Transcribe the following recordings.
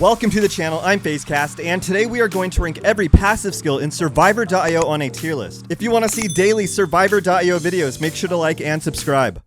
Welcome to the channel, I'm FaZeCast, and today we are going to rank every passive skill in Survivorio on a tier list. If you want to see daily Survivorio videos, make sure to like and subscribe.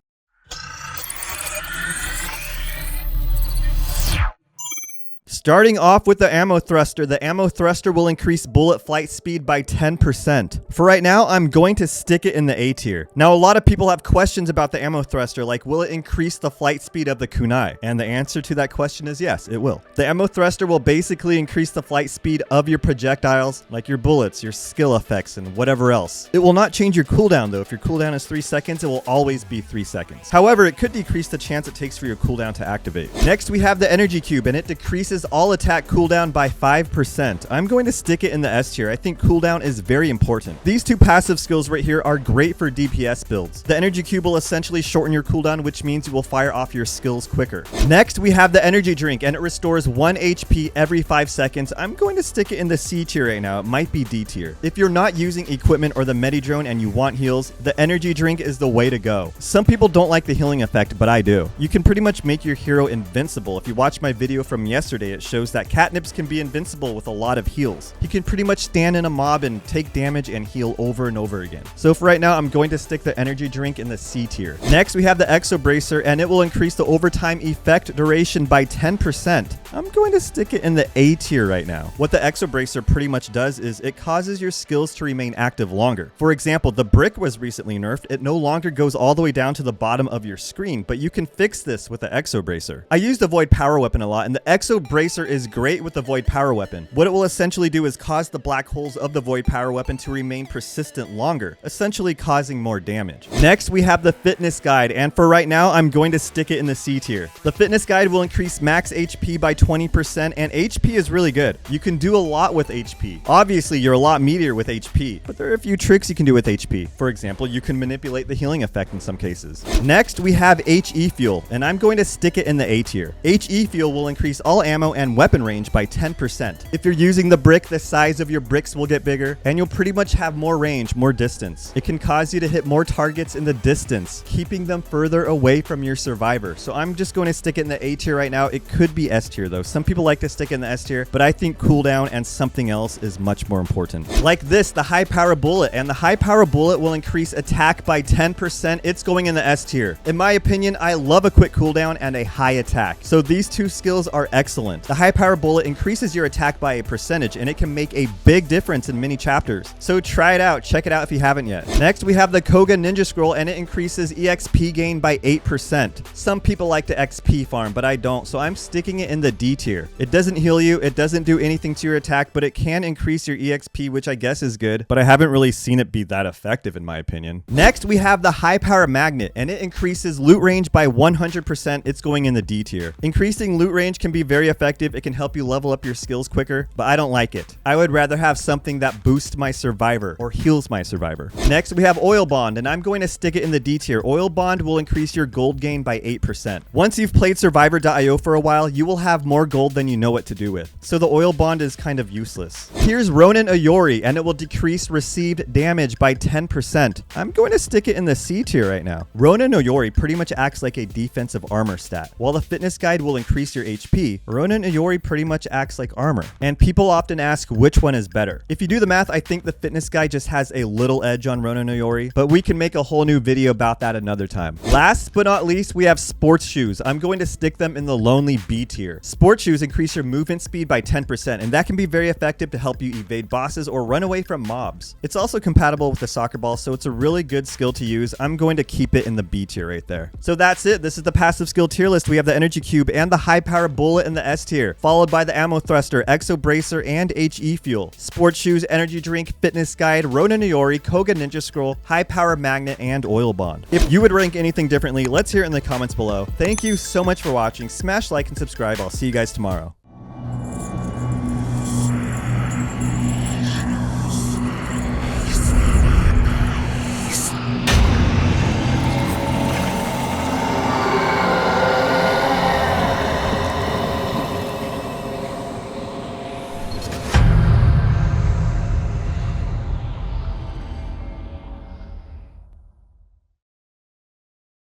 Starting off with the ammo thruster will increase bullet flight speed by 10%. For right now, I'm going to stick it in the A tier. Now, a lot of people have questions about the ammo thruster, like will it increase the flight speed of the kunai? And the answer to that question is yes, it will. The ammo thruster will basically increase the flight speed of your projectiles, like your bullets, your skill effects, and whatever else. It will not change your cooldown though. If your cooldown is 3 seconds, it will always be 3 seconds. However, it could decrease the chance it takes for your cooldown to activate. Next, we have the energy cube, and it decreases all attack cooldown by 5%. I'm going to stick it in the S tier. I think cooldown is very important. These two passive skills right here are great for DPS builds. The energy cube will essentially shorten your cooldown, which means you will fire off your skills quicker. Next, we have the energy drink, and it restores 1 HP every 5 seconds. I'm going to stick it in the C tier right now. It might be D tier. If you're not using equipment or the medi drone and you want heals, the energy drink is the way to go. Some people don't like the healing effect, but I do. You can pretty much make your hero invincible. If you watch my video from yesterday, it shows that catnips can be invincible with a lot of heals. He can pretty much stand in a mob and take damage and heal over and over again. So for right now, I'm going to stick the energy drink in the C tier. Next, we have the Exo Bracer, and it will increase the overtime effect duration by 10%. I'm going to stick it in the A tier right now. What the Exo Bracer pretty much does is it causes your skills to remain active longer. For example, the brick was recently nerfed. It no longer goes all the way down to the bottom of your screen, but you can fix this with the Exo Bracer. I use the Void Power Weapon a lot, and the Exo Bracer is great with the Void Power Weapon. What it will essentially do is cause the black holes of the Void Power Weapon to remain persistent longer, essentially causing more damage. Next, we have the Fitness Guide, and for right now, I'm going to stick it in the C tier. The Fitness Guide will increase max HP by 20%, and HP is really good. You can do a lot with HP. Obviously, you're a lot meatier with HP, but there are a few tricks you can do with HP. For example, you can manipulate the healing effect in some cases. Next, we have HE Fuel, and I'm going to stick it in the A tier. HE Fuel will increase all ammo and weapon range by 10%. If you're using the brick, the size of your bricks will get bigger, and you'll pretty much have more range, more distance. It can cause you to hit more targets in the distance, keeping them further away from your survivor. So I'm just going to stick it in the A tier right now. It could be S tier though. Some people like to stick it in the S tier, but I think cooldown and something else is much more important. Like this, the high power bullet, and the high power bullet will increase attack by 10%. It's going in the S tier. In my opinion, I love a quick cooldown and a high attack. So these two skills are excellent. The high power bullet increases your attack by a percentage, and it can make a big difference in many chapters. So try it out. Check it out if you haven't yet. Next, we have the Koga Ninja Scroll, and it increases EXP gain by 8%. Some people like to XP farm, but I don't, so I'm sticking it in the D tier. It doesn't heal you, it doesn't do anything to your attack, but it can increase your EXP, which I guess is good, but I haven't really seen it be that effective in my opinion. Next, we have the High Power Magnet, and it increases loot range by 100%. It's going in the D tier. Increasing loot range can be very effective. It can help you level up your skills quicker, but I don't like it. I would rather have something that boosts my survivor or heals my survivor. Next, we have Oil Bond, and I'm going to stick it in the D tier. Oil Bond will increase your gold gain by 8%. Once you've played Survivorio for a while, you will have more gold than you know what to do with. So the Oil Bond is kind of useless. Here's Ronin Ayori, and it will decrease received damage by 10%. I'm going to stick it in the C tier right now. Ronin Ayori pretty much acts like a defensive armor stat. While the Fitness Guide will increase your HP, Ronin Ayori pretty much acts like armor. And people often ask which one is better. If you do the math, I think the Fitness Guide just has a little edge on Ronin Ayori, but we can make a whole new video about that another time. Last but not least, we have Sports Shoes. I'm going to stick them in the lonely B tier. Sports Shoes increase your movement speed by 10%, and that can be very effective to help you evade bosses or run away from mobs. It's also compatible with the soccer ball, so it's a really good skill to use. I'm going to keep it in the B tier right there. So that's it. This is the passive skill tier list. We have the energy cube and the high power bullet in the S tier, followed by the ammo thruster, Exo Bracer, and HE Fuel. Sports Shoes, energy drink, Fitness Guide, Ronin Ayori, Koga Ninja Scroll, high power magnet, and Oil Bond. If you would rank anything differently, let's hear it in the comments below. Thank you so much for watching. Smash like and subscribe. I'll see you guys tomorrow.